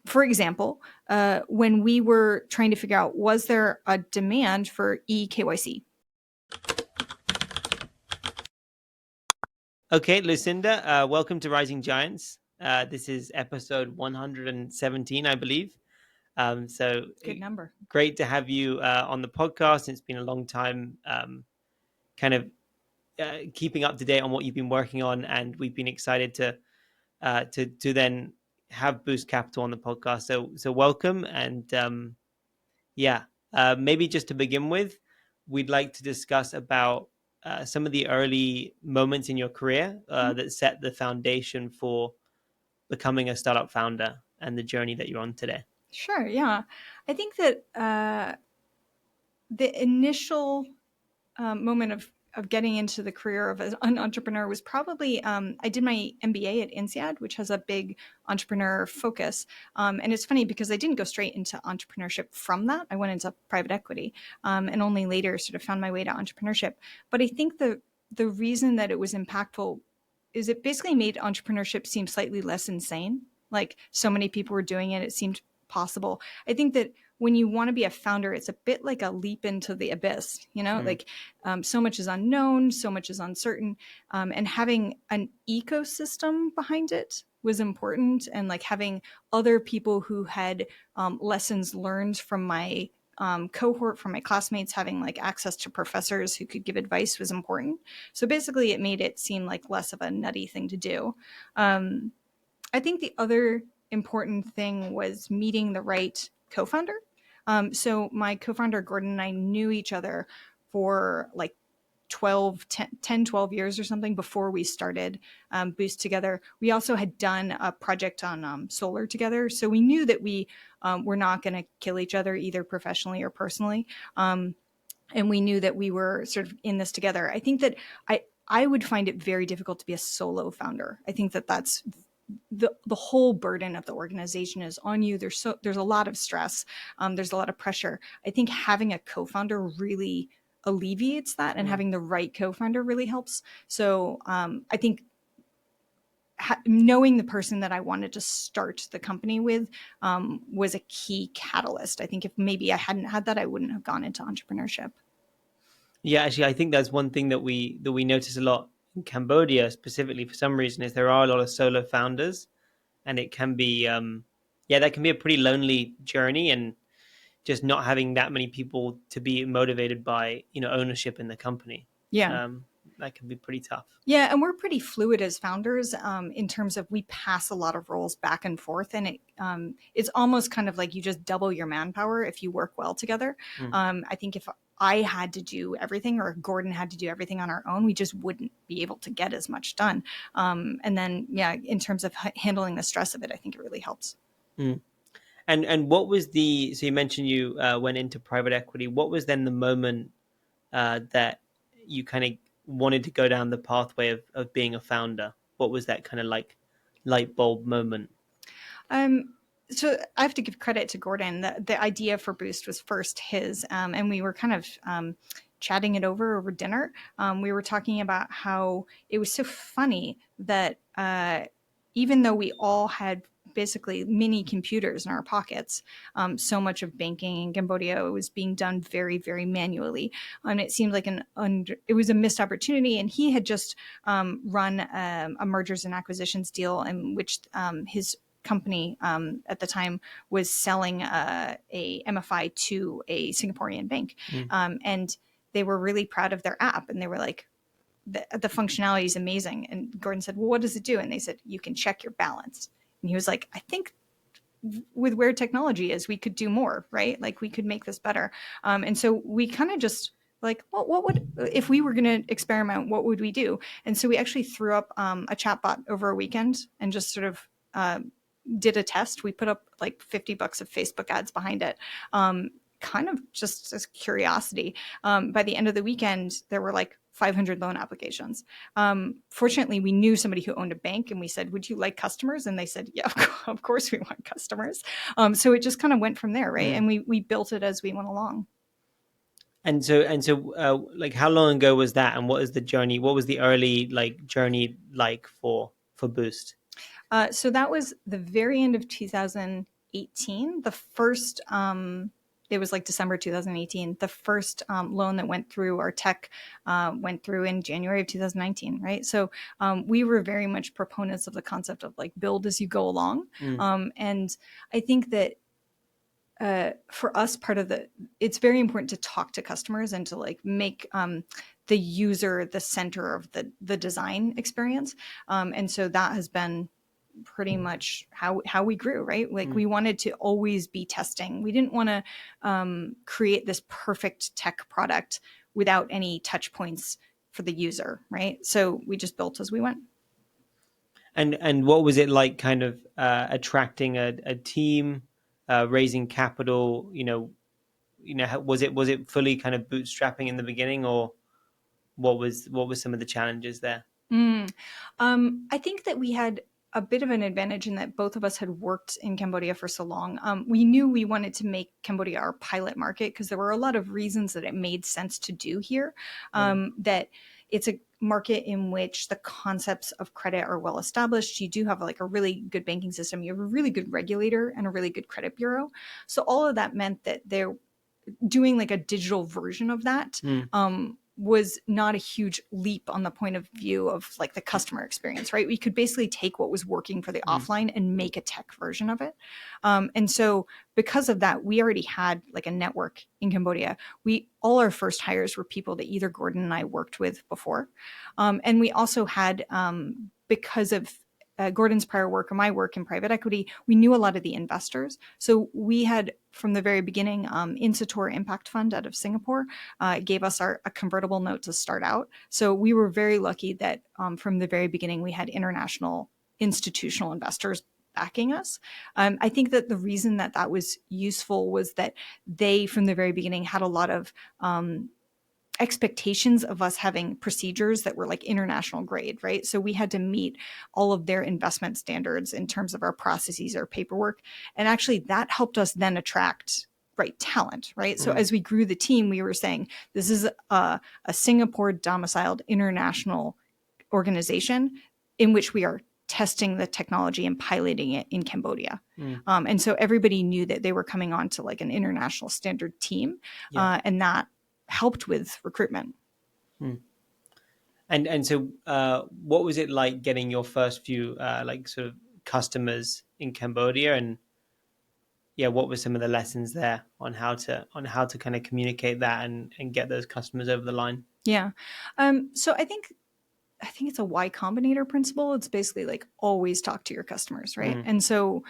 For example, when we were trying to figure out, was there a demand for eKYC? Okay, Lucinda, welcome to Rising Giants. This is episode 117, I believe. So Good number. great to have you on the podcast. It's been a long time kind of keeping up to date on what you've been working on, and we've been excited to then have Boost Capital on the podcast. So welcome, and maybe just to begin with, we'd like to discuss about some of the early moments in your career that set the foundation for becoming a startup founder and the journey that you're on today. Sure, yeah. I think that the initial moment of getting into the career of an entrepreneur was probably I did my MBA at INSEAD, which has a big entrepreneur focus. And it's funny because I didn't go straight into entrepreneurship from that. I went into private equity and only later sort of found my way to entrepreneurship. But I think the reason that it was impactful is it basically made entrepreneurship seem slightly less insane. Like so many people were doing it, it seemed possible. I think that when you want to be a founder, it's a bit like a leap into the abyss, like so much is unknown, so much is uncertain. And having an ecosystem behind it was important. And like having other people who had lessons learned from my cohort, from my classmates, having like access to professors who could give advice was important. So basically it made it seem like less of a nutty thing to do. I think the other important thing was meeting the right co-founder. So my co-founder, Gordon, and I knew each other for like 12 years or something before we started Boost together. We also had done a project on solar together. So we knew that we were not going to kill each other either professionally or personally. And we knew that we were sort of in this together. I think that I would find it very difficult to be a solo founder. I think that that's the whole burden of the organization is on you. There's a lot of stress. There's a lot of pressure. I think having a co-founder really alleviates that, and having the right co-founder really helps. So I think knowing the person that I wanted to start the company with was a key catalyst. I think if maybe I hadn't had that, I wouldn't have gone into entrepreneurship. Yeah, actually, I think that's one thing that we notice a lot in Cambodia specifically for some reason is there are a lot of solo founders, and it can be that can be a pretty lonely journey, and just not having that many people to be motivated by ownership in the company. That can be pretty tough. Yeah, and we're pretty fluid as founders in terms of we pass a lot of roles back and forth, and it's almost kind of like you just double your manpower if you work well together. I think if I had to do everything or Gordon had to do everything on our own, we just wouldn't be able to get as much done. And then, in terms of handling the stress of it, I think it really helps. And what was so you mentioned you went into private equity. What was then the moment that you kind of wanted to go down the pathway of being a founder? What was that kind of like light bulb moment? So I have to give credit to Gordon. The idea for Boost was first his, and we were kind of chatting it over dinner. We were talking about how it was so funny that even though we all had basically mini computers in our pockets, so much of banking in Cambodia was being done very, very manually. And it seemed like it was a missed opportunity. And he had just run a mergers and acquisitions deal in which his company at the time was selling a MFI to a Singaporean bank. And they were really proud of their app. And they were like, the functionality is amazing. And Gordon said, well, what does it do? And they said, you can check your balance. And he was like, I think with where technology is, we could do more, right? Like we could make this better. And so we kind of just like, well, what would, if we were going to experiment, what would we do? And so we actually threw up a chatbot over a weekend and just sort of did a test. We put up like $50 of Facebook ads behind it. Kind of just as curiosity. By the end of the weekend, there were like 500 loan applications. Fortunately, we knew somebody who owned a bank, and we said, would you like customers? And they said, yeah, of course we want customers. So it just kind of went from there, right? And we built it as we went along. And so, like, how long ago was that? And what is the journey? What was the early journey like for Boost? So that was the very end of 2018. 2018. The first, it was like December 2018. The first loan that went through our tech went through in January of 2019, right? So we were very much proponents of the concept of like build as you go along. And I think that for us, it's very important to talk to customers and to like make the user the center of the design experience. And so that has been pretty much how we grew, right? Like we wanted to always be testing. We didn't want to create this perfect tech product without any touch points for the user, right? So we just built as we went. And what was it like kind of attracting a team, raising capital, was it fully kind of bootstrapping in the beginning, or what was some of the challenges there? I think that we had a bit of an advantage in that both of us had worked in Cambodia for so long. We knew we wanted to make Cambodia our pilot market because there were a lot of reasons that it made sense to do here. That it's a market in which the concepts of credit are well established. You do have like a really good banking system. You have a really good regulator and a really good credit bureau. So all of that meant that they're doing like a digital version of that was not a huge leap on the point of view of like the customer experience, right? We could basically take what was working for the offline and make a tech version of it. And so because of that, we already had like a network in Cambodia. All our first hires were people that either Gordon and I worked with before. And we also had, because of Gordon's prior work or my work in private equity, we knew a lot of the investors. So we had, from the very beginning, Insator Impact Fund out of Singapore gave us a convertible note to start out. So we were very lucky that from the very beginning, we had international institutional investors backing us. I think that the reason that was useful was that they, from the very beginning, had a lot of expectations of us having procedures that were like international grade, right? So we had to meet all of their investment standards in terms of our processes, our paperwork. And actually that helped us then attract talent, right? So as we grew the team, we were saying, this is a Singapore domiciled international organization in which we are testing the technology and piloting it in Cambodia. And so everybody knew that they were coming on to like an international standard team. And that helped with recruitment. And so what was it like getting your first few like sort of customers in Cambodia, and what were some of the lessons there on how to kind of communicate that and get those customers over the line? So I think it's a Y Combinator principle. It's basically like always talk to your customers, right? And so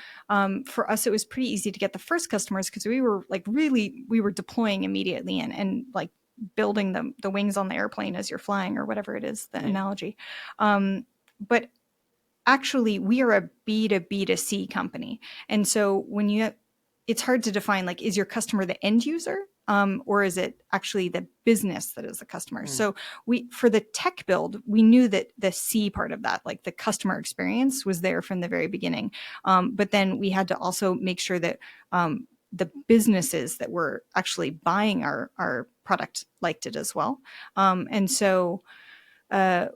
for us, it was pretty easy to get the first customers because we were deploying immediately and like building the wings on the airplane as you're flying or whatever it is, the analogy. But actually, we are a B2B2C company. And so it's hard to define, like, is your customer the end user? Or is it actually the business that is the customer? So for the tech build, we knew that the C part of that, like the customer experience, was there from the very beginning. But then we had to also make sure that the businesses that were actually buying our product liked it as well. And so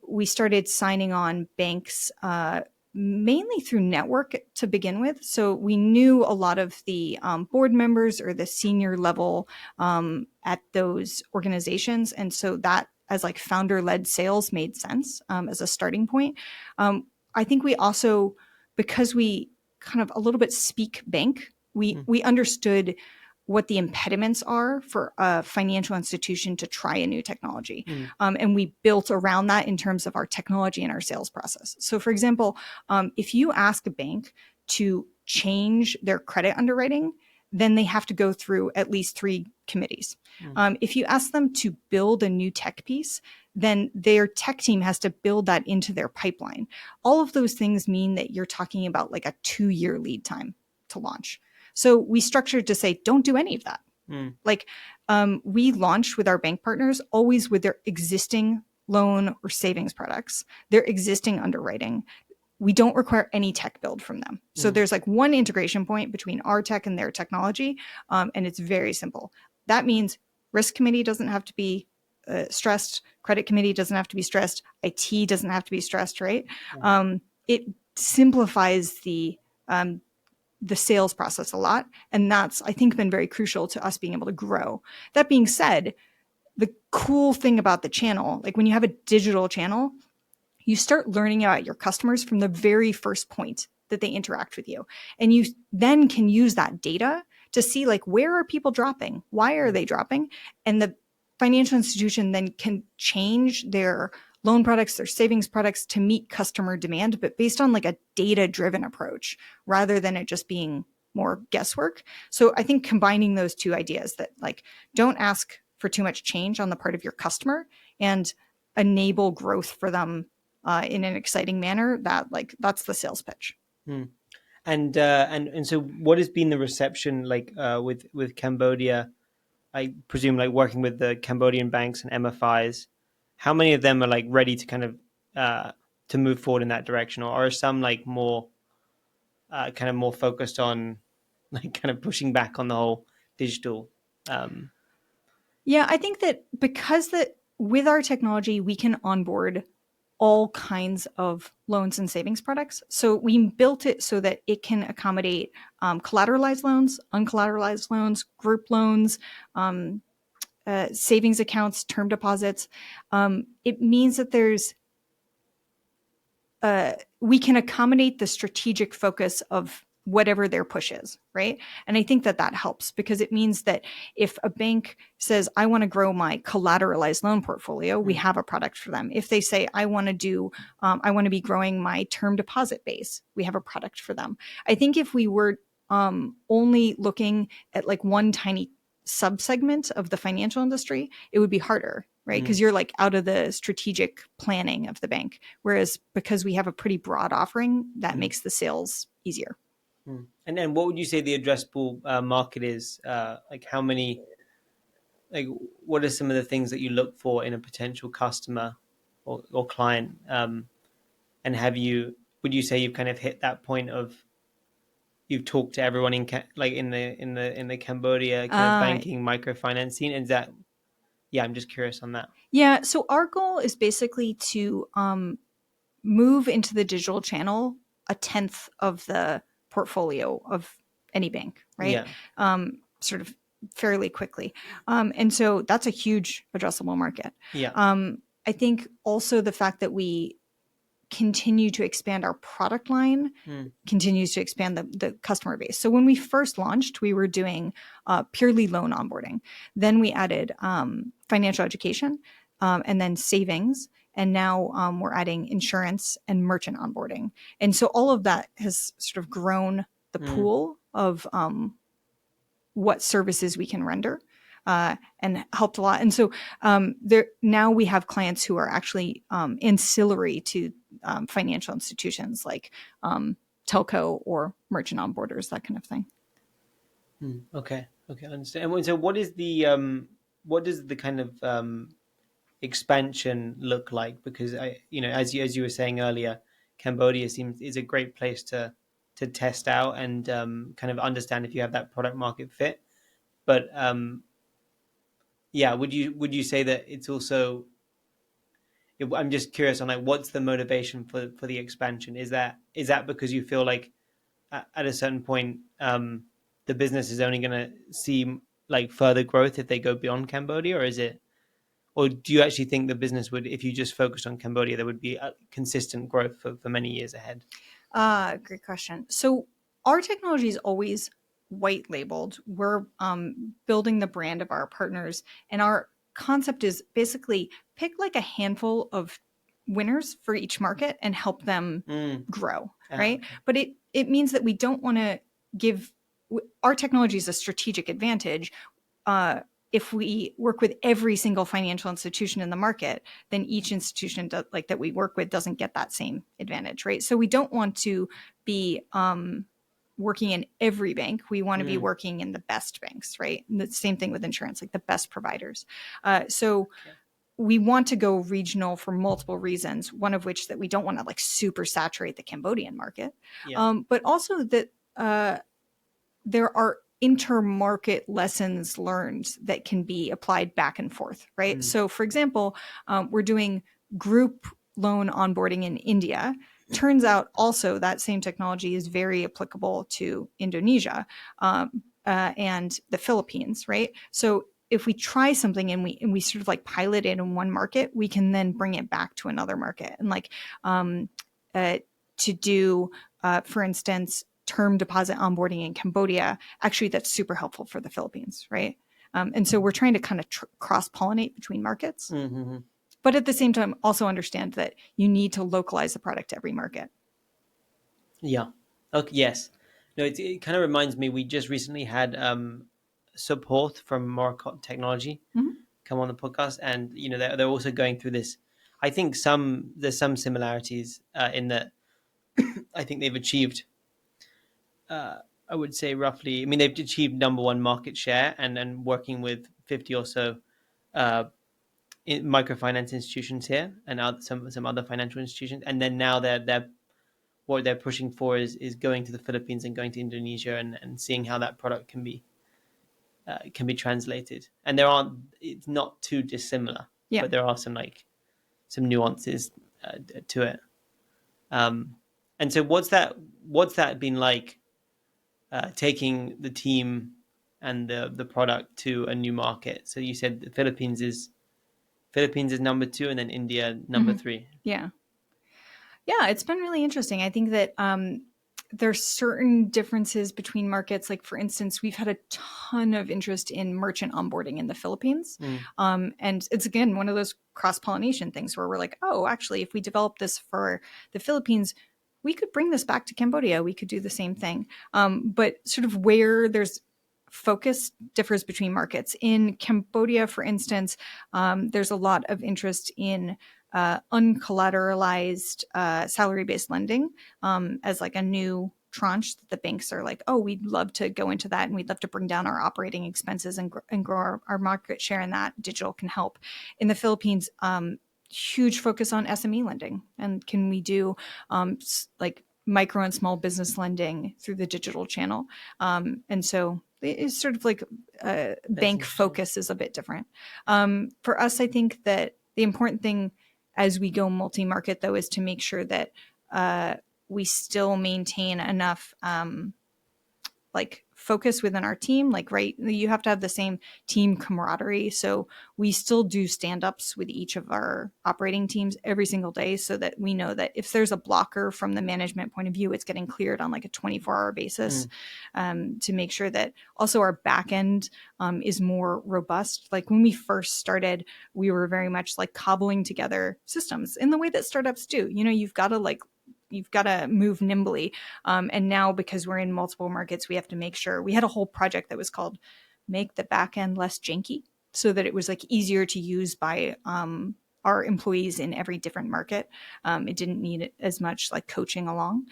we started signing on banks mainly through network to begin with. So we knew a lot of the board members or the senior level at those organizations. And so that, as like founder-led sales, made sense as a starting point. I think we also, because we kind of a little bit speak bank, we understood what the impediments are for a financial institution to try a new technology. And we built around that in terms of our technology and our sales process. So for example, if you ask a bank to change their credit underwriting, then they have to go through at least 3 committees. If you ask them to build a new tech piece, then their tech team has to build that into their pipeline. All of those things mean that you're talking about like a 2-year lead time to launch. So we structured to say, don't do any of that. Like we launch with our bank partners always with their existing loan or savings products, their existing underwriting. We don't require any tech build from them. So there's like one integration point between our tech and their technology. And it's very simple. That means risk committee doesn't have to be stressed. Credit committee doesn't have to be stressed. IT doesn't have to be stressed, right? It simplifies the the sales process a lot. And that's, I think, been very crucial to us being able to grow. That being said, the cool thing about the channel, like when you have a digital channel, you start learning about your customers from the very first point that they interact with you. And you then can use that data to see like, where are people dropping? Why are they dropping? And the financial institution then can change their loan products, their savings products to meet customer demand, but based on like a data-driven approach rather than it just being more guesswork. So I think combining those two ideas that like, don't ask for too much change on the part of your customer and enable growth for them in an exciting manner, that like, that's the sales pitch. Hmm. And so what has been the reception like with Cambodia? I presume like working with the Cambodian banks and MFIs, how many of them are like ready to kind of to move forward in that direction, or are some like more kind of more focused on like kind of pushing back on the whole digital? Yeah, I think that because that with our technology, we can onboard all kinds of loans and savings products. So we built it so that it can accommodate collateralized loans, uncollateralized loans, group loans, savings accounts, term deposits. It means that we can accommodate the strategic focus of whatever their push is, right? And I think that that helps because it means that if a bank says, I want to grow my collateralized loan portfolio, we have a product for them. If they say, I want to be growing my term deposit base, we have a product for them. I think if we were only looking at like one tiny subsegment of the financial industry, it would be harder, right? Because you're like out of the strategic planning of the bank. Whereas because we have a pretty broad offering, that makes the sales easier. And then what would you say the addressable market is? Like how many, like what are some of the things that you look for in a potential customer or client? And would you say you've kind of hit that point of you've talked to everyone in the Cambodia kind of banking microfinance scene? Is that, yeah, I'm just curious on that. Yeah. So our goal is basically to move into the digital channel 1/10 of the portfolio of any bank, right? Yeah. Sort of fairly quickly. And so that's a huge addressable market. Yeah. I think also the fact that we continue to expand our product line continues to expand the customer base. So when we first launched, we were doing purely loan onboarding. Then we added financial education and then savings. And now we're adding insurance and merchant onboarding. And so all of that has sort of grown the pool of what services we can render and helped a lot. And so now we have clients who are actually ancillary to financial institutions like telco or merchant onboarders, that kind of thing. Okay, I understand. And so what does the kind of expansion look like? Because as you were saying earlier, Cambodia is a great place to test out and kind of understand if you have that product market fit. But yeah, would you say that it's also? I'm just curious on like what's the motivation for the expansion? Is that because you feel like at a certain point the business is only going to see like further growth if they go beyond Cambodia, or is it? Or do you actually think the business would, if you just focused on Cambodia, there would be a consistent growth for many years ahead? Great question. So our technology is always white labeled. We're building the brand of our partners, and our concept is basically pick like a handful of winners for each market and help them grow, right? Okay. But it means that we don't want to give our technology is a strategic advantage. If we work with every single financial institution in the market, then each institution that we work with doesn't get that same advantage, right? So we don't want to be working in every bank. We want to be working in the best banks, right? And the same thing with insurance, like the best providers. So we want to go regional for multiple reasons, one of which that we don't want to like super saturate the Cambodian market, but also that there are intermarket lessons learned that can be applied back and forth, right? So for example, we're doing group loan onboarding in India. turns out also that same technology is very applicable to Indonesia and the Philippines, right? So if we try something and we sort of like pilot it in one market, we can then bring it back to another market. And like to do, for instance, term deposit onboarding in Cambodia, actually that's super helpful for the Philippines, right? And so we're trying to kind of cross-pollinate between markets. Mm-hmm. But at the same time, also understand that you need to localize the product to every market. Yeah. Okay. Yes. No, it kind of reminds me. We just recently had support from Morocco Technology come on the podcast, and they're also going through this. I think there's some similarities in that. I think they've achieved. I would say roughly. I mean, they've achieved number one market share, and working with 50 or so microfinance institutions here, and some other financial institutions, and then now they're what they're pushing for is going to the Philippines and going to Indonesia and seeing how that product can be translated. And it's not too dissimilar, Yeah. but there are some nuances to it. And so what's that been like, taking the team and the product to a new market? So you said the Philippines is number 2, and then India number 3. Yeah. It's been really interesting. I think that there's certain differences between markets. Like, for instance, we've had a ton of interest in merchant onboarding in the Philippines. And it's, again, one of those cross-pollination things where we're like, oh, actually, if we develop this for the Philippines, we could bring this back to Cambodia. We could do the same thing. But sort of where there's focus differs between markets. In Cambodia, for instance, there's a lot of interest in uncollateralized salary-based lending as like a new tranche that the banks are like, oh, we'd love to go into that, and we'd love to bring down our operating expenses and grow our market share in that. Digital can help. In the Philippines, huge focus on SME lending, and can we do like micro and small business lending through the digital channel? And so it's sort of like bank focus is a bit different. For us, I think that the important thing as we go multi-market, though, is to make sure that we still maintain enough like focus within our team. Like, right, you have to have the same team camaraderie. So we still do stand-ups with each of our operating teams every single day, so that we know that if there's a blocker from the management point of view, it's getting cleared on like a 24-hour basis, to make sure that also our back end is more robust. Like when we first started, we were very much like cobbling together systems in the way that startups do. You've got to move nimbly. And now, because we're in multiple markets, we have to make sure. We had a whole project that was called Make the Back End Less Janky, so that it was like easier to use by our employees in every different market. It didn't need as much like coaching along.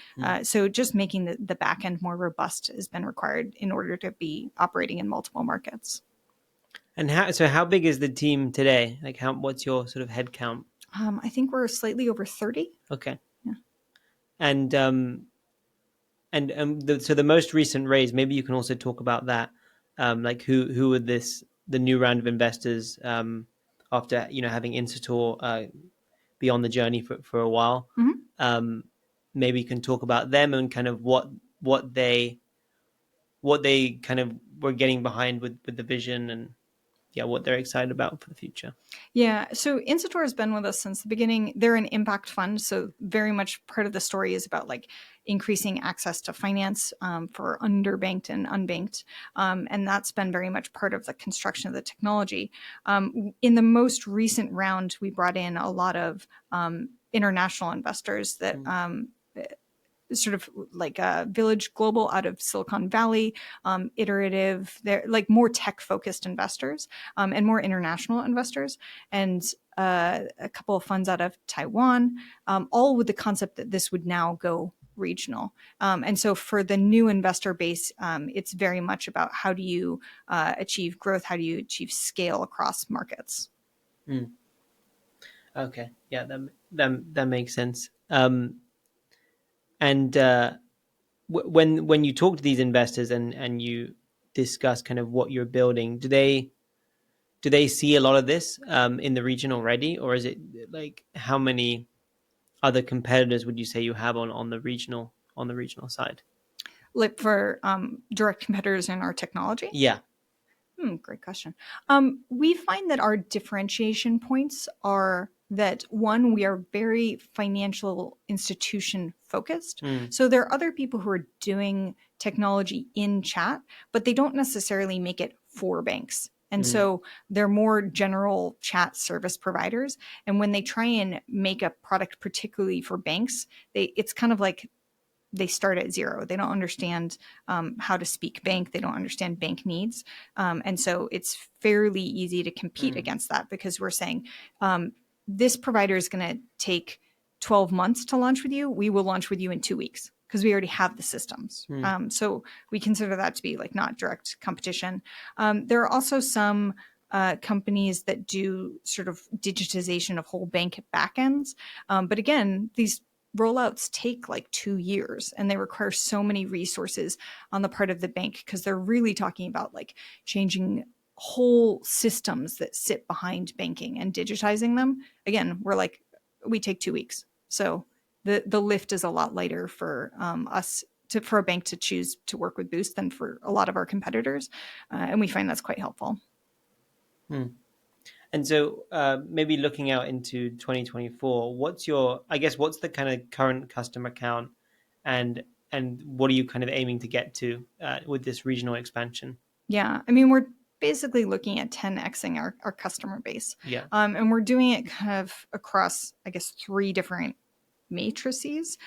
So just making the back end more robust has been required in order to be operating in multiple markets. And how big is the team today? Like, what's your sort of head count? I think we're slightly over 30. Okay. Yeah. And so the most recent raise, maybe you can also talk about that. Like who would the new round of investors, after having Insator be on the journey for a while. Maybe you can talk about them and kind of what they kind of were getting behind with the vision, and what they're excited about for the future. Yeah, so Insator has been with us since the beginning. They're an impact fund, so very much part of the story is about like increasing access to finance for underbanked and unbanked, and that's been very much part of the construction of the technology. In the most recent round, we brought in a lot of international investors that sort of like Village Global out of Silicon Valley, Iterative, they're like more tech-focused investors, and more international investors, and a couple of funds out of Taiwan, all with the concept that this would now go regional. And so for the new investor base, it's very much about how do you achieve growth, how do you achieve scale across markets. Okay, yeah, that makes sense. And when you talk to these investors and you discuss kind of what you're building, do they see a lot of this in the region already, or is it like how many other competitors would you say you have on the regional side? Like for direct competitors in our technology? Yeah. Great question. We find that our differentiation points are that one, we are very financial institution focused. So there are other people who are doing technology in chat, but they don't necessarily make it for banks. And so they're more general chat service providers. And when they try and make a product particularly for banks, it's kind of like they start at zero. They don't understand how to speak bank. They don't understand bank needs. And so it's fairly easy to compete against that because we're saying this provider is going to take 12 months to launch with you. We will launch with you in 2 weeks because we already have the systems. So we consider that to be like not direct competition. There are also some companies that do sort of digitization of whole bank backends. But again, these rollouts take like 2 years and they require so many resources on the part of the bank because they're really talking about like changing whole systems that sit behind banking and digitizing them. Again, we're like, we take 2 weeks. So the lift is a lot lighter for for a bank to choose to work with Boost than for a lot of our competitors. And we find that's quite helpful. And so maybe looking out into 2024, what's the kind of current customer count and what are you kind of aiming to get to with this regional expansion? Yeah, I mean, we're basically looking at 10xing our customer base. Yeah. And we're doing it kind of across, I guess, 3 different matrices.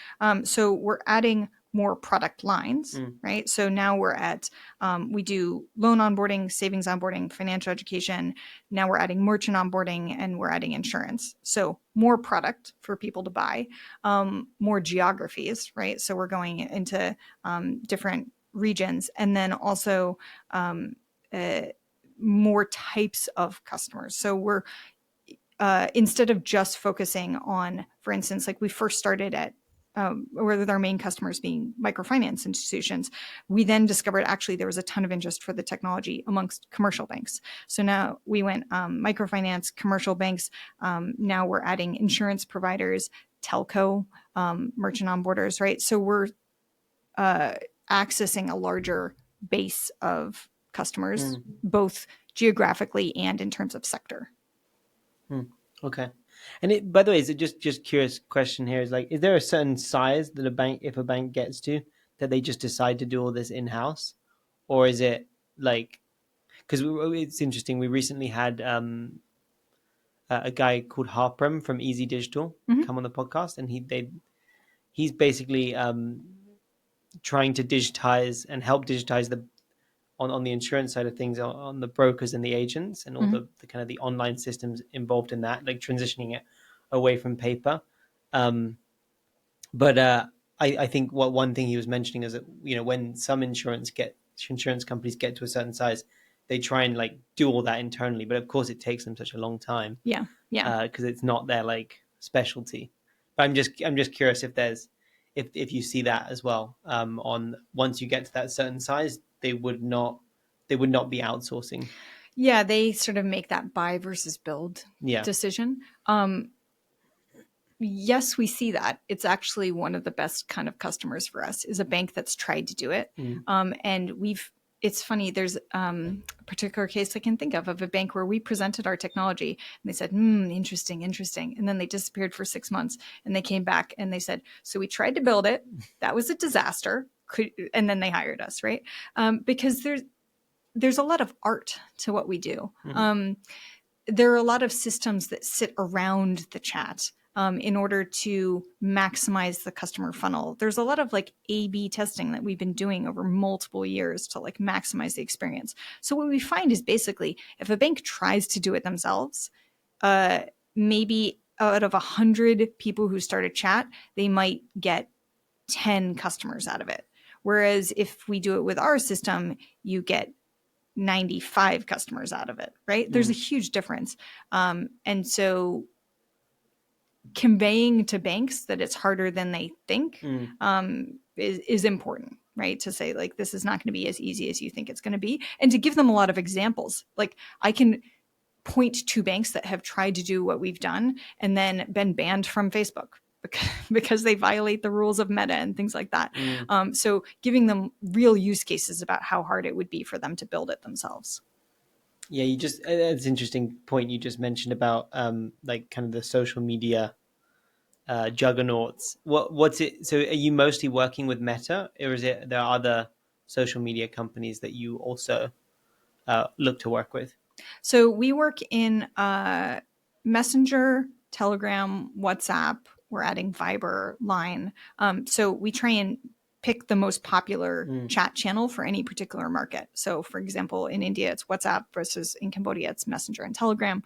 So we're adding more product lines, right? So now we're at, we do loan onboarding, savings onboarding, financial education. Now we're adding merchant onboarding and we're adding insurance. So more product for people to buy, more geographies, right? So we're going into different regions and then also more types of customers. So we're, instead of just focusing on, for instance, like we first started at with our main customers being microfinance institutions, we then discovered actually there was a ton of interest for the technology amongst commercial banks. So now we went microfinance, commercial banks. Now we're adding insurance providers, telco, merchant onboarders, right? So we're accessing a larger base of customers, both geographically and in terms of sector. Okay. And by the way, is it just curious question here is like, is there a certain size that if a bank gets to, that they just decide to do all this in-house? Or is it like, because it's interesting, we recently had a guy called Harpram from Easy Digital come on the podcast, and he's basically trying to digitize and help digitize on the insurance side of things, on the brokers and the agents and all the kind of the online systems involved in that, like transitioning it away from paper. But I think one thing he was mentioning is that, when some insurance companies get to a certain size, they try and like do all that internally. But of course it takes them such a long time. Yeah. Because it's not their like specialty. But I'm just curious if you see that as well. On once you get to that certain size, they would not be outsourcing. Yeah, they sort of make that buy versus build decision. Yes, we see that. It's actually one of the best kind of customers for us is a bank that's tried to do it. And it's funny, there's a particular case I can think of a bank where we presented our technology and they said, interesting. And then they disappeared for 6 months and they came back and they said, so we tried to build it. That was a disaster. And then they hired us, right? Because there's a lot of art to what we do. There are a lot of systems that sit around the chat in order to maximize the customer funnel. There's a lot of like A/B testing that we've been doing over multiple years to like maximize the experience. So what we find is basically if a bank tries to do it themselves, maybe out of 100 people who start a chat, they might get 10 customers out of it. Whereas if we do it with our system, you get 95 customers out of it, right? There's a huge difference. And so conveying to banks that it's harder than they think is important, right? To say like, this is not going to be as easy as you think it's going to be. And to give them a lot of examples. Like I can point to banks that have tried to do what we've done and then been banned from Facebook, because they violate the rules of Meta and things like that. Mm. So giving them real use cases about how hard it would be for them to build it themselves. Yeah, it's an interesting point you just mentioned about like kind of the social media juggernauts. What's it? So, are you mostly working with Meta, or is it there are other social media companies that you also look to work with? So we work in Messenger, Telegram, WhatsApp. We're adding Viber, Line. So we try and pick the most popular chat channel for any particular market. So, for example, in India, it's WhatsApp versus in Cambodia, it's Messenger and Telegram.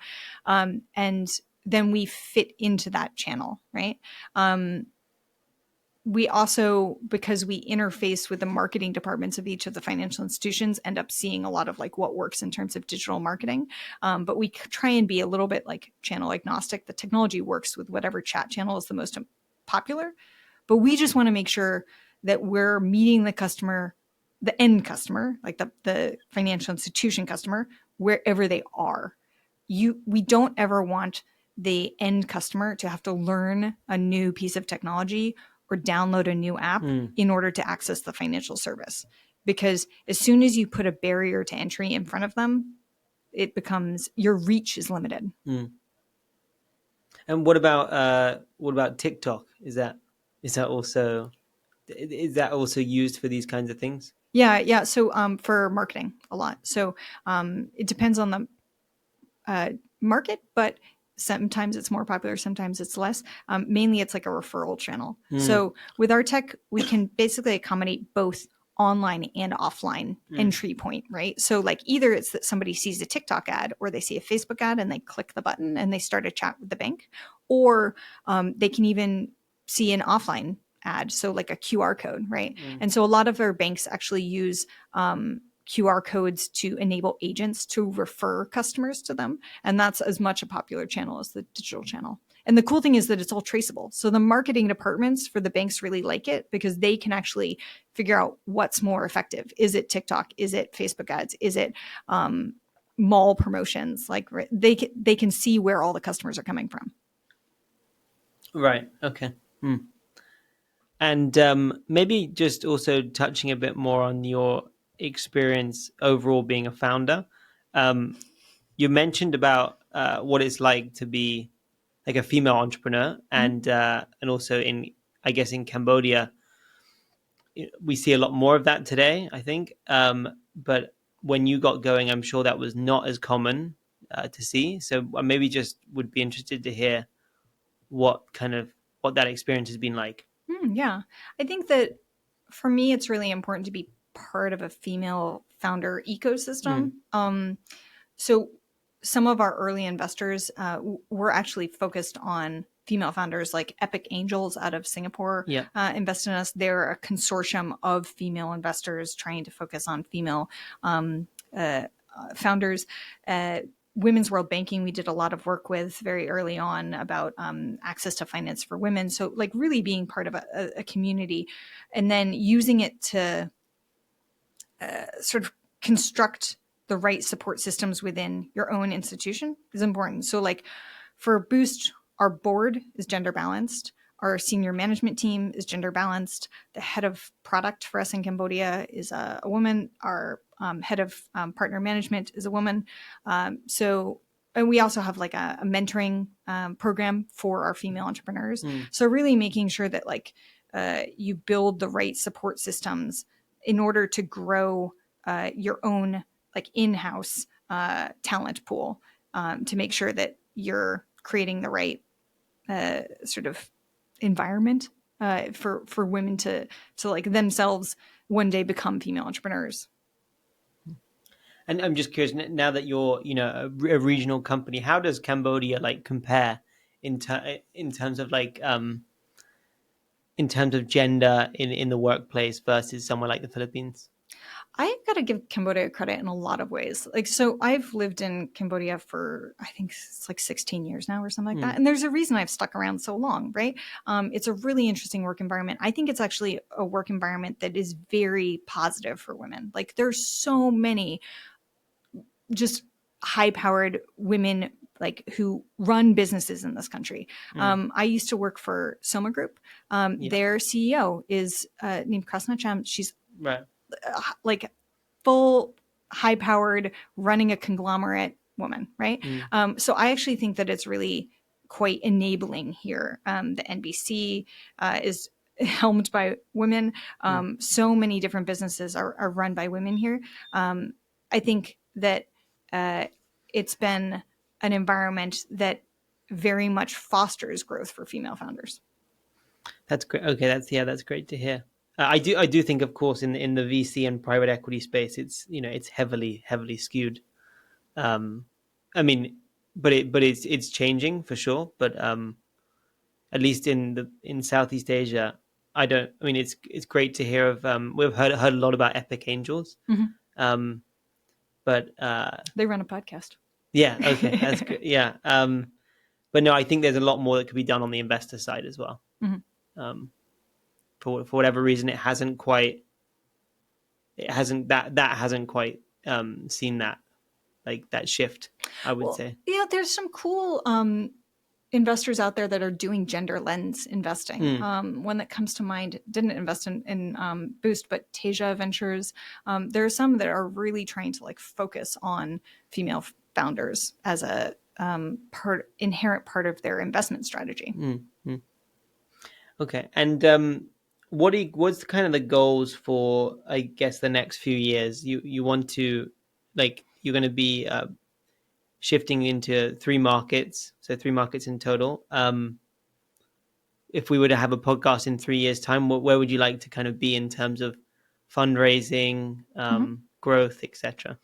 And then we fit into that channel, right? We also, because we interface with the marketing departments of each of the financial institutions, end up seeing a lot of like what works in terms of digital marketing. But we try and be a little bit like channel agnostic. The technology works with whatever chat channel is the most popular. But we just want to make sure that we're meeting the customer, the end customer, like the financial institution customer, wherever they are. We don't ever want the end customer to have to learn a new piece of technology or download a new app in order to access the financial service. Because as soon as you put a barrier to entry in front of them, it becomes your reach is limited. And what about TikTok? Is that also used for these kinds of things? Yeah. So for marketing a lot. So it depends on the market, but sometimes it's more popular, sometimes it's less. Mainly it's like a referral channel. So with our tech, we can basically accommodate both online and offline entry point, right? So like either it's that somebody sees a TikTok ad or they see a Facebook ad and they click the button and they start a chat with the bank, or they can even see an offline ad. So like a QR code, right? And so a lot of our banks actually use QR codes to enable agents to refer customers to them. And that's as much a popular channel as the digital channel. And the cool thing is that it's all traceable. So the marketing departments for the banks really like it because they can actually figure out what's more effective. Is it TikTok? Is it Facebook ads? Is it mall promotions? Like they can see where all the customers are coming from. Right. Okay. And maybe just also touching a bit more on your experience overall being a founder. You mentioned about what it's like to be like a female entrepreneur, and also I guess in Cambodia, we see a lot more of that today, I think. But when you got going, I'm sure that was not as common to see. So I maybe just would be interested to hear what that experience has been like. Yeah. I think that for me, it's really important to be part of a female founder ecosystem. So some of our early investors were actually focused on female founders, like Epic Angels out of Singapore Yeah. invested in us. They're a consortium of female investors trying to focus on female founders. Women's World Banking, we did a lot of work with very early on about access to finance for women. So like really being part of a community and then using it to sort of construct the right support systems within your own institution is important. So like for Boost, our board is gender balanced. Our senior management team is gender balanced. The head of product for us in Cambodia is a woman. Our head of partner management is a woman. And we also have like a mentoring program for our female entrepreneurs. So really making sure that like you build the right support systems in order to grow your own like in-house talent pool to make sure that you're creating the right sort of environment for women to like themselves one day become female entrepreneurs. And I'm just curious now that you're, a regional company, how does Cambodia like compare in terms of like in terms of gender in the workplace versus somewhere like the Philippines? I've got to give Cambodia credit in a lot of ways. Like, so I've lived in Cambodia for, I think it's like 16 years now or something like that. And there's a reason I've stuck around so long, right? It's a really interesting work environment. I think it's actually a work environment that is very positive for women. Like there's so many just high-powered women like who run businesses in this country. Mm. I used to work for Soma Group. Yeah. Their CEO is named Krasnacham. She's Right. like full high powered running a conglomerate woman, right? Mm. So I actually think that it's really quite enabling here. The NBC is helmed by women. So many different businesses are run by women here. I think that it's been an environment that very much fosters growth for female founders. That's great. Okay, that's great to hear. I do think, of course, in the VC and private equity space, it's heavily skewed. Um, I mean, but it's changing for sure. But at least in Southeast Asia, I don't. I mean, it's great to hear of. We've heard a lot about Epic Angels. Mm-hmm. Um, but They run a podcast. yeah, okay, that's good. Yeah. But no, I think there's a lot more that could be done on the investor side as well. Mm-hmm. For whatever reason, that hasn't quite seen that, like, that shift, I would say. Yeah, there's some cool investors out there that are doing gender lens investing. One that comes to mind didn't invest in Boost, but Tasia Ventures. There are some that are really trying to like focus on female founders as a inherent part of their investment strategy. Okay, and what's kind of the goals for, I guess, the next few years? You want to, like, you're going to be shifting into three markets, so three markets in total. If we were to have a podcast in 3 years' time, where would you like to kind of be in terms of fundraising, growth, etc.?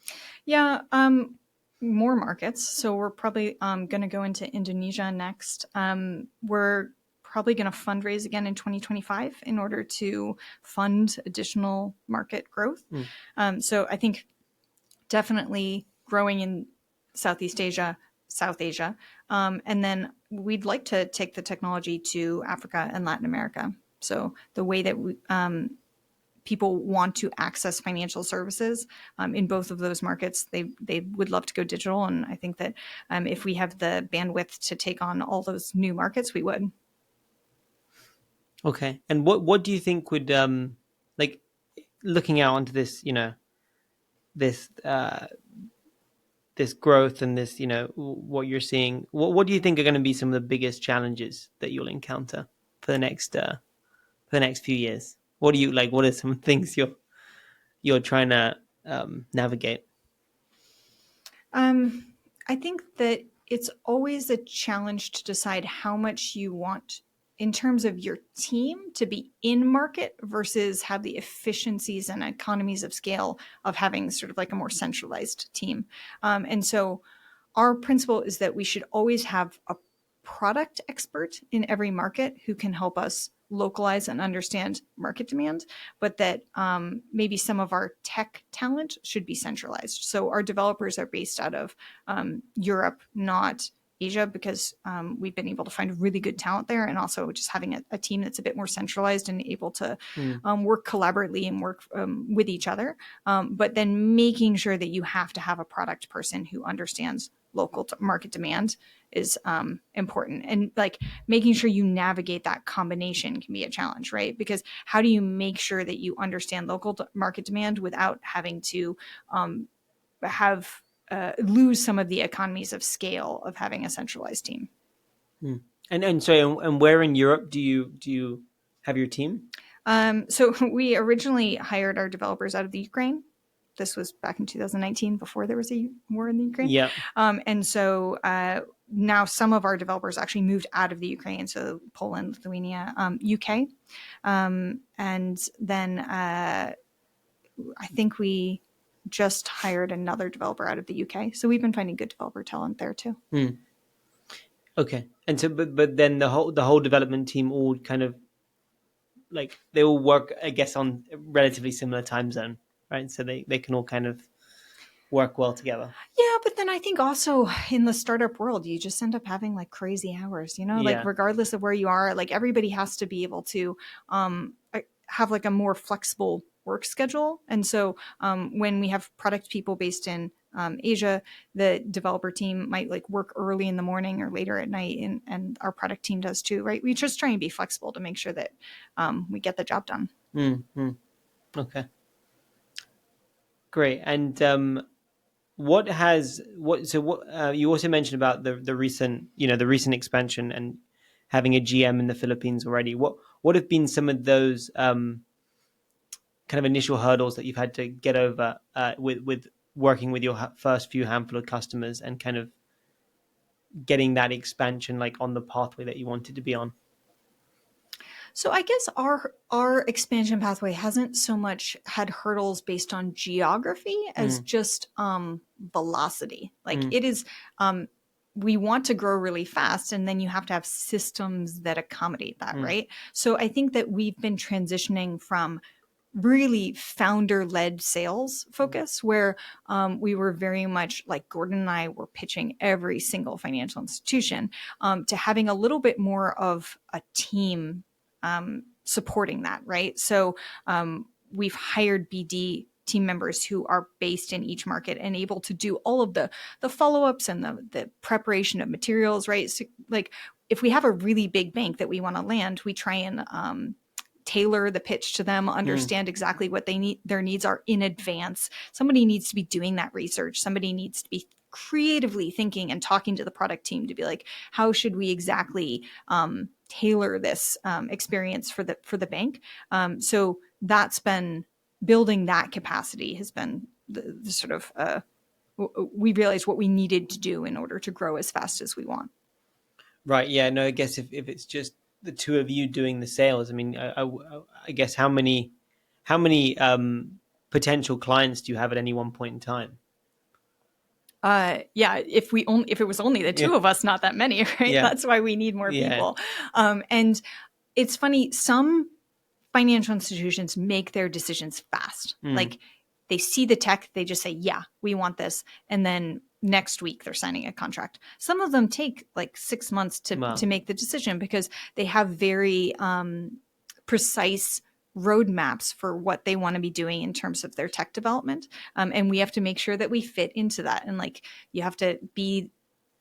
Yeah, more markets. So we're probably going to go into Indonesia next. We're probably going to fundraise again in 2025 in order to fund additional market growth. So I think definitely growing in Southeast Asia, South Asia. And then we'd like to take the technology to Africa and Latin America. So the way that people want to access financial services in both of those markets, they would love to go digital. And I think that if we have the bandwidth to take on all those new markets, we would. Okay. And what do you think would, like, looking out onto this, this this growth and this, what you're seeing, what do you think are going to be some of the biggest challenges that you'll encounter for the next few years? What do you like? What are some things you're trying to navigate? I think that it's always a challenge to decide how much you want in terms of your team to be in market versus have the efficiencies and economies of scale of having sort of like a more centralized team. And so our principle is that we should always have a product expert in every market who can help us localize and understand market demand, but that maybe some of our tech talent should be centralized. So our developers are based out of Europe, not Asia, because we've been able to find really good talent there, and also just having a team that's a bit more centralized and able to work collaboratively and work with each other. But then making sure that you have to have a product person who understands local market demand is important, and like making sure you navigate that combination can be a challenge, right? Because how do you make sure that you understand local market demand without having to lose some of the economies of scale of having a centralized team? And where in Europe do you have your team? So we originally hired our developers out of the Ukraine. This was back in 2019, before there was a war in the Ukraine. Yeah. And so now some of our developers actually moved out of the Ukraine, so Poland, Lithuania, UK. And then I think we just hired another developer out of the UK. So we've been finding good developer talent there too. Okay. And so, but then the whole development team all kind of, like, they all work, I guess, on a relatively similar time zone, right? So they can all kind of work well together. Yeah, but then I think also in the startup world, you just end up having like crazy hours, like regardless of where you are, like everybody has to be able to have like a more flexible work schedule. And so when we have product people based in Asia, the developer team might like work early in the morning or later at night, and our product team does too, right? We just try and be flexible to make sure that we get the job done. Mm-hmm. Okay, great. And you also mentioned about the recent, the recent expansion and having a GM in the Philippines already. What have been some of those kind of initial hurdles that you've had to get over with working with your first few handful of customers and kind of getting that expansion like on the pathway that you wanted to be on? So I guess our expansion pathway hasn't so much had hurdles based on geography as just velocity. Like it is, we want to grow really fast, and then you have to have systems that accommodate that, right? So I think that we've been transitioning from really founder-led sales focus, where we were very much like Gordon and I were pitching every single financial institution, to having a little bit more of a team supporting that, right? So we've hired BD team members who are based in each market and able to do all of the follow-ups and the preparation of materials, right? So, like if we have a really big bank that we want to land, we try and tailor the pitch to them, understand exactly what they need, their needs are in advance. Somebody needs to be doing that research. Somebody needs to be creatively thinking and talking to the product team to be like, how should we exactly tailor this experience for the bank? So that's been building that capacity has been the sort of we realized what we needed to do in order to grow as fast as we want. Right. Yeah. No, I guess if it's just the two of you doing the sales, I mean, I guess how many potential clients do you have at any one point in time? Yeah, if it was only the two of us, not that many, right? Yeah. That's why we need more people. And it's funny, some financial institutions make their decisions fast. Like they see the tech, they just say, yeah, we want this. And then next week they're signing a contract. Some of them take like 6 months to make the decision because they have very precise roadmaps for what they want to be doing in terms of their tech development. And we have to make sure that we fit into that. And like, you have to be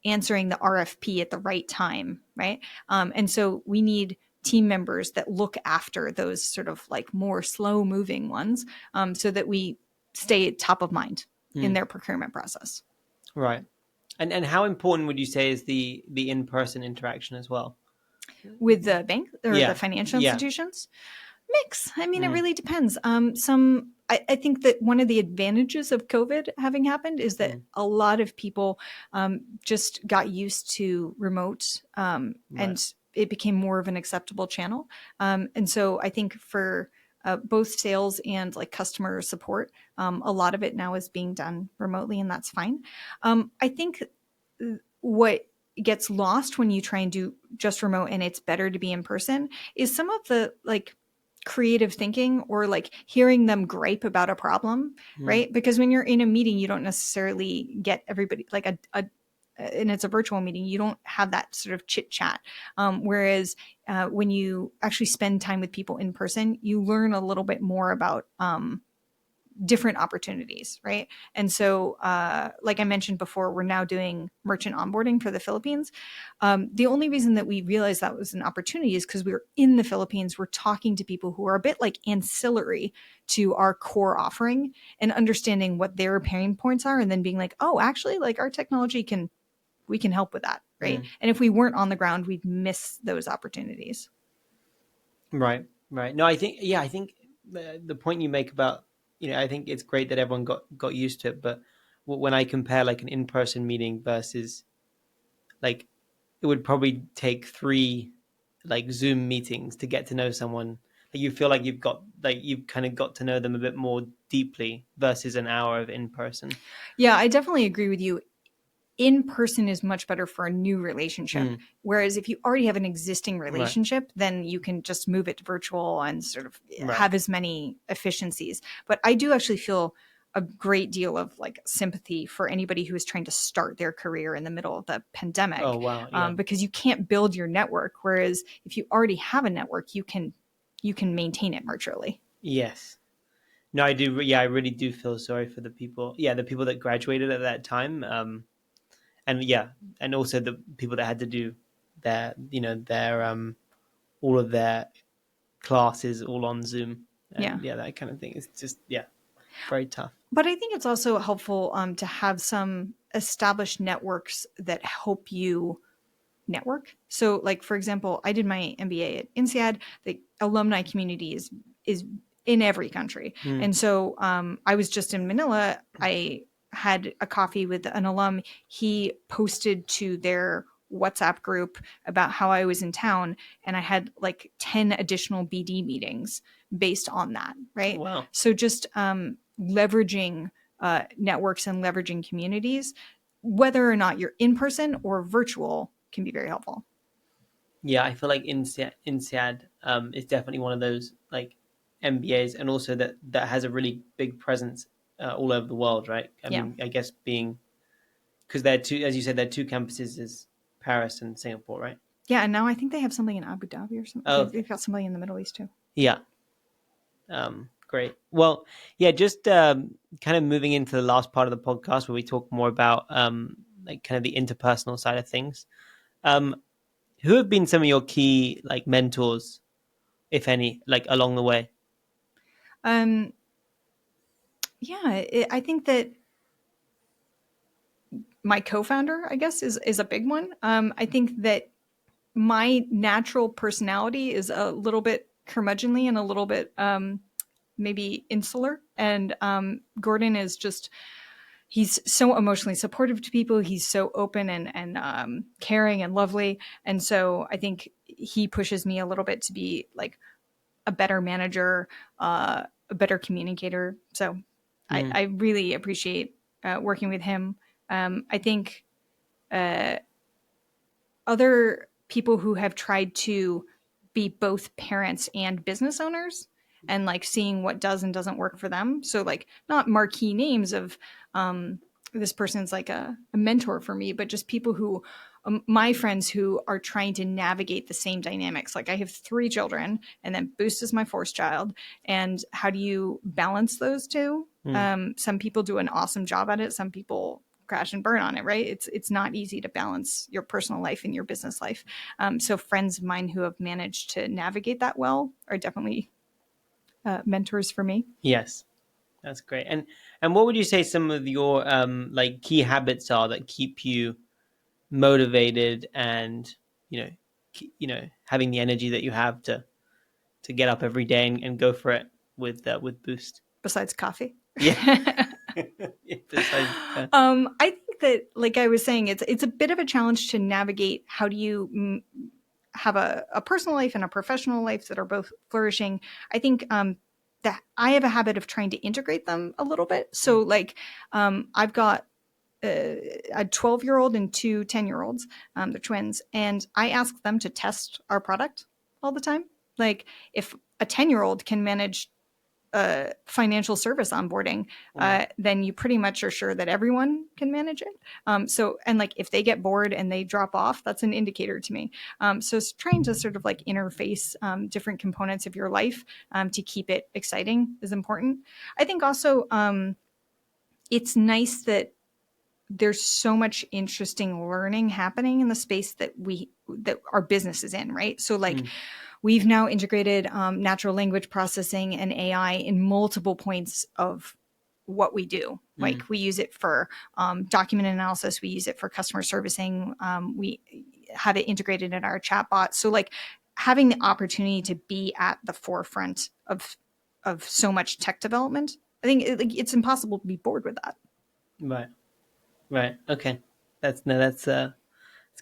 answering the RFP at the right time, right? And so we need team members that look after those sort of like more slow moving ones, so that we stay top of mind in their procurement process. Right. And how important would you say is the in-person interaction as well? With the bank or the financial institutions? Mix. I mean, it really depends. I think that one of the advantages of COVID having happened is that a lot of people just got used to remote, and it became more of an acceptable channel. And so I think for both sales and like customer support, a lot of it now is being done remotely, and that's fine. I think what gets lost when you try and do just remote and it's better to be in person is some of the like creative thinking or like hearing them gripe about a problem, right? Because when you're in a meeting, you don't necessarily get everybody like and it's a virtual meeting, you don't have that sort of chit chat. Whereas when you actually spend time with people in person, you learn a little bit more about different opportunities, right? And so, like I mentioned before, we're now doing merchant onboarding for the Philippines. The only reason that we realized that was an opportunity is because we were in the Philippines. We're talking to people who are a bit like ancillary to our core offering and understanding what their pain points are, and then being like, oh, actually, like our technology we can help with that, right? And if we weren't on the ground, we'd miss those opportunities. Right. No, I think the point you make about, I think it's great that everyone got used to it. But when I compare like an in-person meeting versus like, it would probably take 3 like Zoom meetings to get to know someone. Like, you feel like you've kind of got to know them a bit more deeply versus an hour of in-person. Yeah, I definitely agree with you. In person is much better for a new relationship. Whereas if you already have an existing relationship, then you can just move it to virtual and sort of have as many efficiencies. But I do actually feel a great deal of like sympathy for anybody who is trying to start their career in the middle of the pandemic. Oh, wow. Yeah. Because you can't build your network. Whereas if you already have a network, you can maintain it virtually. Yes. No, I do. Yeah, I really do feel sorry for the people. Yeah, the people that graduated at that time. And yeah, and also the people that had to do their all of their classes all on Zoom, Yeah. and yeah, that kind of thing. It's just very tough. But I think it's also helpful to have some established networks that help you network. So, like for example, I did my MBA at INSEAD. The alumni community is in every country, Mm. and so I was just in Manila. I had a coffee with an alum. He posted to their WhatsApp group about how I was in town, and I had like 10 additional BD meetings based on that. Oh, Right. wow. So just leveraging networks and leveraging communities, whether or not you're in person or virtual, can be very helpful. Yeah, I feel like INSEAD is definitely one of those like MBAs, and also that has a really big presence all over the world, right? I Yeah. mean, I guess being because they're two, as you said, they're two campuses, is Paris and Singapore, right? Yeah. And now I think they have something in Abu Dhabi or something. Oh, They've okay. got somebody in the Middle East too. Yeah. Great. Well, yeah, just kind of moving into the last part of the podcast where we talk more about like kind of the interpersonal side of things. Um, who have been some of your key like mentors, if any, like along the way? Um, yeah. I think that my co-founder, I guess, is a big one. I think that my natural personality is a little bit curmudgeonly and a little bit maybe insular. And Gordon is just, he's so emotionally supportive to people. He's so open and caring and lovely. And so I think he pushes me a little bit to be like a better manager, a better communicator. So Mm. I really appreciate working with him. I think uh, other people who have tried to be both parents and business owners and like seeing what does and doesn't work for them. So like not marquee names of this person's like a mentor for me, but just people who my friends who are trying to navigate the same dynamics. Like I have 3 children and then Boost is my 4th child. And how do you balance those two? Mm. Some people do an awesome job at it. Some people crash and burn on it, right? It's not easy to balance your personal life and your business life. So friends of mine who have managed to navigate that well are definitely mentors for me. Yes, that's great. And what would you say some of your like key habits are that keep you motivated and having the energy that you have to get up every day and go for it with Boost? Besides coffee. Yeah. Besides, I think that, like I was saying, it's a bit of a challenge to navigate. How do you have a personal life and a professional life that are both flourishing? I think that I have a habit of trying to integrate them a little bit. So, like, I've got a 12-year-old and 2 10-year-olds. They're twins. And I ask them to test our product all the time. Like, if a 10-year-old can manage financial service onboarding, then you pretty much are sure that everyone can manage it. So, and like if they get bored and they drop off, that's an indicator to me. So, it's trying to sort of like interface different components of your life to keep it exciting is important. I think also it's nice that there's so much interesting learning happening in the space that our business is in, right? So, like, we've now integrated natural language processing and AI in multiple points of what we do. Like we use it for document analysis. We use it for customer servicing. We have it integrated in our chatbot. So like having the opportunity to be at the forefront of so much tech development, I think it's impossible to be bored with that. right. Right. Okay. That's a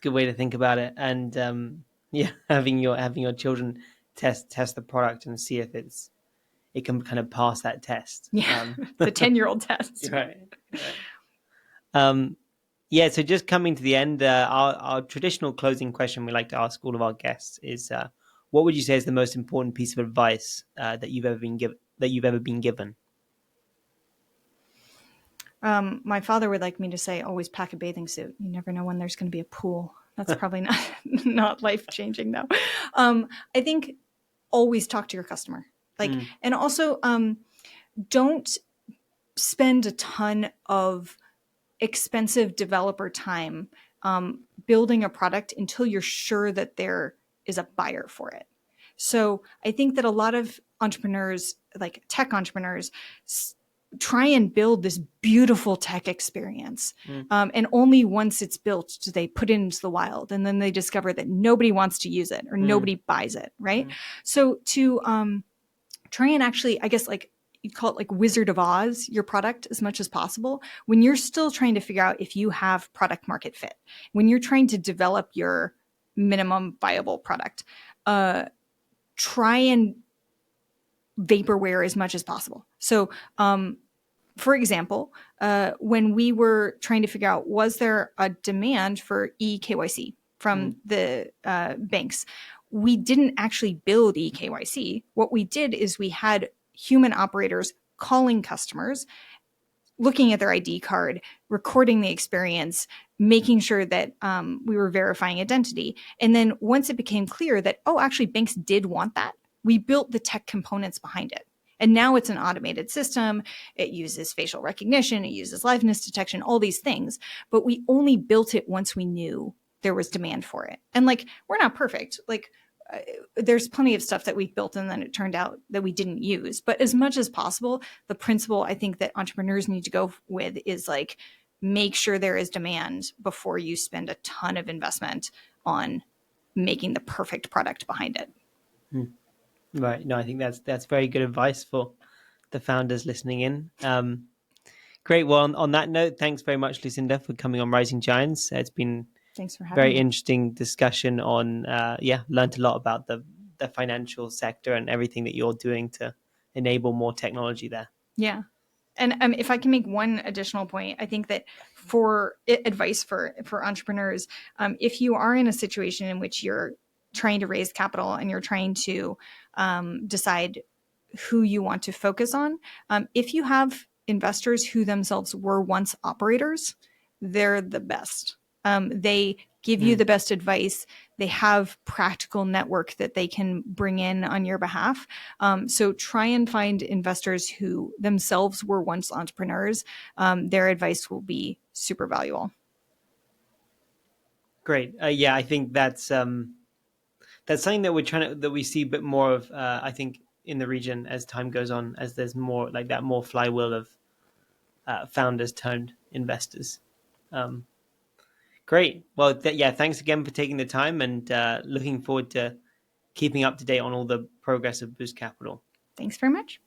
good way to think about it. And yeah, having your children test the product and see if it can kind of pass that test. Yeah, the 10-year-old test. Right. Right. Um, yeah. So just coming to the end, our traditional closing question we like to ask all of our guests is, what would you say is the most important piece of advice that you've ever been given? My father would like me to say, always pack a bathing suit. You never know when there's going to be a pool. That's probably not life changing though. I think always talk to your customer. Like, and also don't spend a ton of expensive developer time building a product until you're sure that there is a buyer for it. So I think that a lot of entrepreneurs, like tech entrepreneurs, try and build this beautiful tech experience. And only once it's built do they put it into the wild. And then they discover that nobody wants to use it or nobody buys it, right? So to try and actually, I guess, like, you call it like Wizard of Oz, your product as much as possible when you're still trying to figure out if you have product market fit, when you're trying to develop your minimum viable product, try and vaporware as much as possible. So, for example, when we were trying to figure out, was there a demand for eKYC from the banks, we didn't actually build eKYC. What we did is we had human operators calling customers, looking at their ID card, recording the experience, making sure that we were verifying identity. And then once it became clear that, oh, actually banks did want that, we built the tech components behind it. And now it's an automated system. It uses facial recognition. It uses liveness detection, all these things. But we only built it once we knew there was demand for it. And like, we're not perfect. Like, there's plenty of stuff that we've built and then it turned out that we didn't use. But as much as possible, the principle I think that entrepreneurs need to go with is like, make sure there is demand before you spend a ton of investment on making the perfect product behind it. Right. No, I think that's very good advice for the founders listening in. Great. Well, on that note, thanks very much, Lucinda, for coming on Rising Giants. It's been Thanks for having very me. interesting discussion on, learned a lot about the financial sector and everything that you're doing to enable more technology there. Yeah. And if I can make one additional point, I think that for advice for entrepreneurs, if you are in a situation in which you're trying to raise capital and you're trying to decide who you want to focus on, if you have investors who themselves were once operators, they're the best. They give you the best advice. They have practical network that they can bring in on your behalf. So try and find investors who themselves were once entrepreneurs. Their advice will be super valuable. Great. Yeah, I think that's something that we see a bit more of. I think in the region as time goes on, as there's more like that, more flywheel of founders turned investors. Great. Well, thanks again for taking the time and looking forward to keeping up to date on all the progress of Boost Capital. Thanks very much.